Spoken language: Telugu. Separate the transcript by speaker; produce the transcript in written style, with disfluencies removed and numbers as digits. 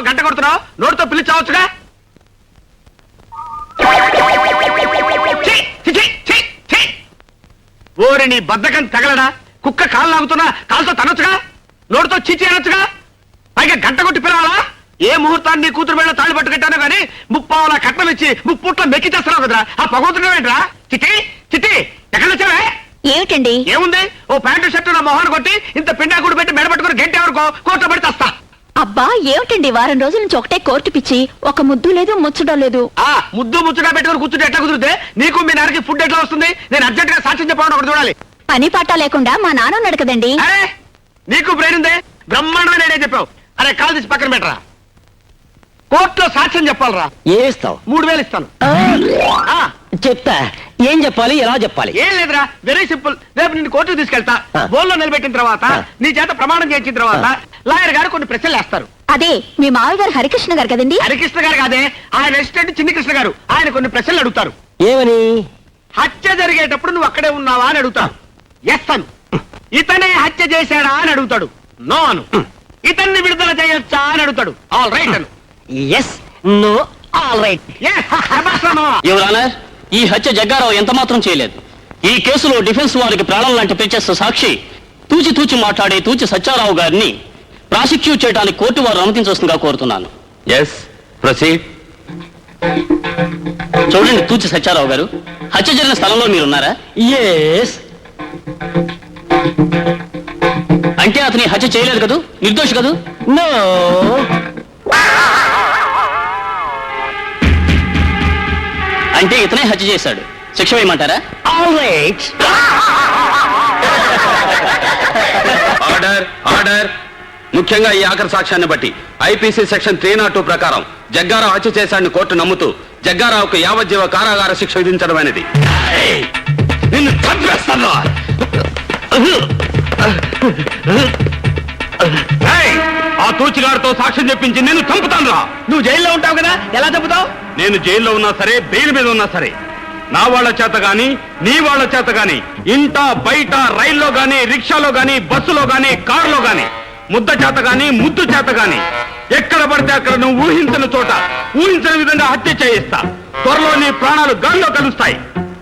Speaker 1: గంట కొడుతున్నావు? నోటితో పిలిచావచ్చుగా. ఓరి నీ బద్దకం తగలడా? కుక్క కాలు లాగుతున్నా కాలుతో తనొచ్చుగా, నోటితో చిచి అనొచ్చుగా, పైగా గంట కొట్టి పిలవాలా? ఏ ముహూర్తాన్ని నీ కూతురు మీద తాళి పట్టు కట్టానో గానీ ముప్పావుల కట్నం ఇచ్చి ముప్పుట్లో మెక్కి చేస్తున్నావు కదరా. ఆ పగవుతున్నావు ఏంట్రా? చిట్టి చిట్టి ఎక్కడ వచ్చావే?
Speaker 2: ఏమిటండి?
Speaker 1: ఏముంది, ఓ ప్యాంటు షర్టు నా మొహాన్ని కొట్టి ఇంత పిండాకుడు పెట్టి మెడబట్టుకుని గంటే వరకు కోర్టు పడి తెస్తా.
Speaker 2: అబ్బా ఏమిటండి, వారం రోజుల నుంచి ఒకటే కోర్టు పిచ్చి, ఒక ముద్దు లేదు ముచ్చడం లేదు.
Speaker 1: ఆ ముద్దు ముచ్చట పెట్టుకుని కూర్చుంటే ఎట్లా కుదిరితే నీకు మీ నాన్నకి ఫుడ్ ఎట్లా వస్తుంది? నేను అర్జెంట్ గా సాక్ష్యం చెప్పాలని ఒకటి చూడాలి.
Speaker 2: పని పాట లేకుండా మా నాన్న ఉన్నాడు కదండి.
Speaker 1: అరే నీకు బ్రెయిన్ ఉందే, బ్రహ్మాండమే నేనే చెప్పావు. అరే కాల్ తీసి పక్కన పెట్టరా. కోర్టులో సాక్ష్యం చెప్పాలరా.
Speaker 3: ఏమిస్తావు?
Speaker 1: 3000 ఇస్తాను.
Speaker 3: చెప్తా. ఏం చెప్పాలి, ఎలా చెప్పాలి?
Speaker 1: ఏం లేదురా, వెరీ సింపుల్. రేపు నిన్ను కోర్టుకు తీసుకెళ్తా. బోల్లో నిలబెట్టిన తర్వాత నీ చేత ప్రమాణం చేయించిన తర్వాత లాయర్ గారు కొన్ని ప్రశ్నలు వేస్తారు.
Speaker 2: అదే మీ మామయ్య గారు హరికృష్ణ గారు కదండి.
Speaker 1: హరికృష్ణ గారు కాదే, ఆయన అసిస్టెంట్ చిన్ని కృష్ణ గారు. ఆయన కొన్ని ప్రశ్నలు అడుగుతారు.
Speaker 3: ఏమని?
Speaker 1: హత్య జరిగేటప్పుడు నువ్వు అక్కడే ఉన్నావా అని అడుగుతాడు. ఎస్ అను. ఇతనే హత్య చేశాడా అని అడుగుతాడు. నో అను. ఇతన్ని విడుదల చేయొచ్చా అని అడుగుతాడు. ఆల్ రైట్ అను.
Speaker 3: Yes, no, all right.
Speaker 4: Your honour, ఈ హత్య జగ్గారావు ఎంత మాత్రం చేయలేదు. ఈ కేసులో డిఫెన్స్ వారికి ప్రాణం లాంటి ప్రత్యక్ష సాక్షి తూచి తూచి మాట్లాడే తూచి సత్యారావు గారిని ప్రాసిక్యూట్ చేయడానికి కోర్టు వారు అనుమతించవలసిందిగా కోరుతున్నాను.
Speaker 5: Yes, proceed.
Speaker 4: చూడండి తూచి సత్యారావు గారు, హత్య జరిగిన స్థలంలో మీరున్నారా?
Speaker 3: ఎస్.
Speaker 4: అంటే అతని హత్య చేయలేదు కదూ, నిర్దోషి కదూ?
Speaker 3: నో.
Speaker 4: అంటే ఇతనే హత్య చేశాడు. శిక్ష వేయమంటారా?
Speaker 3: All right.
Speaker 5: Order, order. ముఖ్యంగా ఈ ఆఖరి సాక్ష్యాన్ని బట్టి ఐపీసీ సెక్షన్ 302 ప్రకారం జగ్గారావు హత్య చేశాడని కోర్టు నమ్ముతూ జగ్గారావుకు యావజ్జీవ కారాగార శిక్ష విధించడం అనేది.
Speaker 1: నిన్ను చంపేస్తాను. ఆ తూచిగాడితో సాక్ష్యం చెప్పించి నేను చంపుతాను రా. నువ్వు జైల్లో ఉంటావు కదా, ఎలా చంపుతావు? నేను జైల్లో ఉన్నా సరే, బెయిల్ మీద ఉన్నా సరే, నా వాళ్ళ చేత గాని నీ వాళ్ళ చేత గాని ఇంట బయట రైల్లో గాని రిక్షాలో గాని బస్సులో గాని కారులో గాని ముద్ద చేత గాని ముద్దు చేత గాని ఎక్కడ పడితే అక్కడ నువ్వు ఊహించని చోట ఊహించని విధంగా హత్య చేయిస్తా. త్వరలో నీ ప్రాణాలు గాల్లో కలుస్తాయి.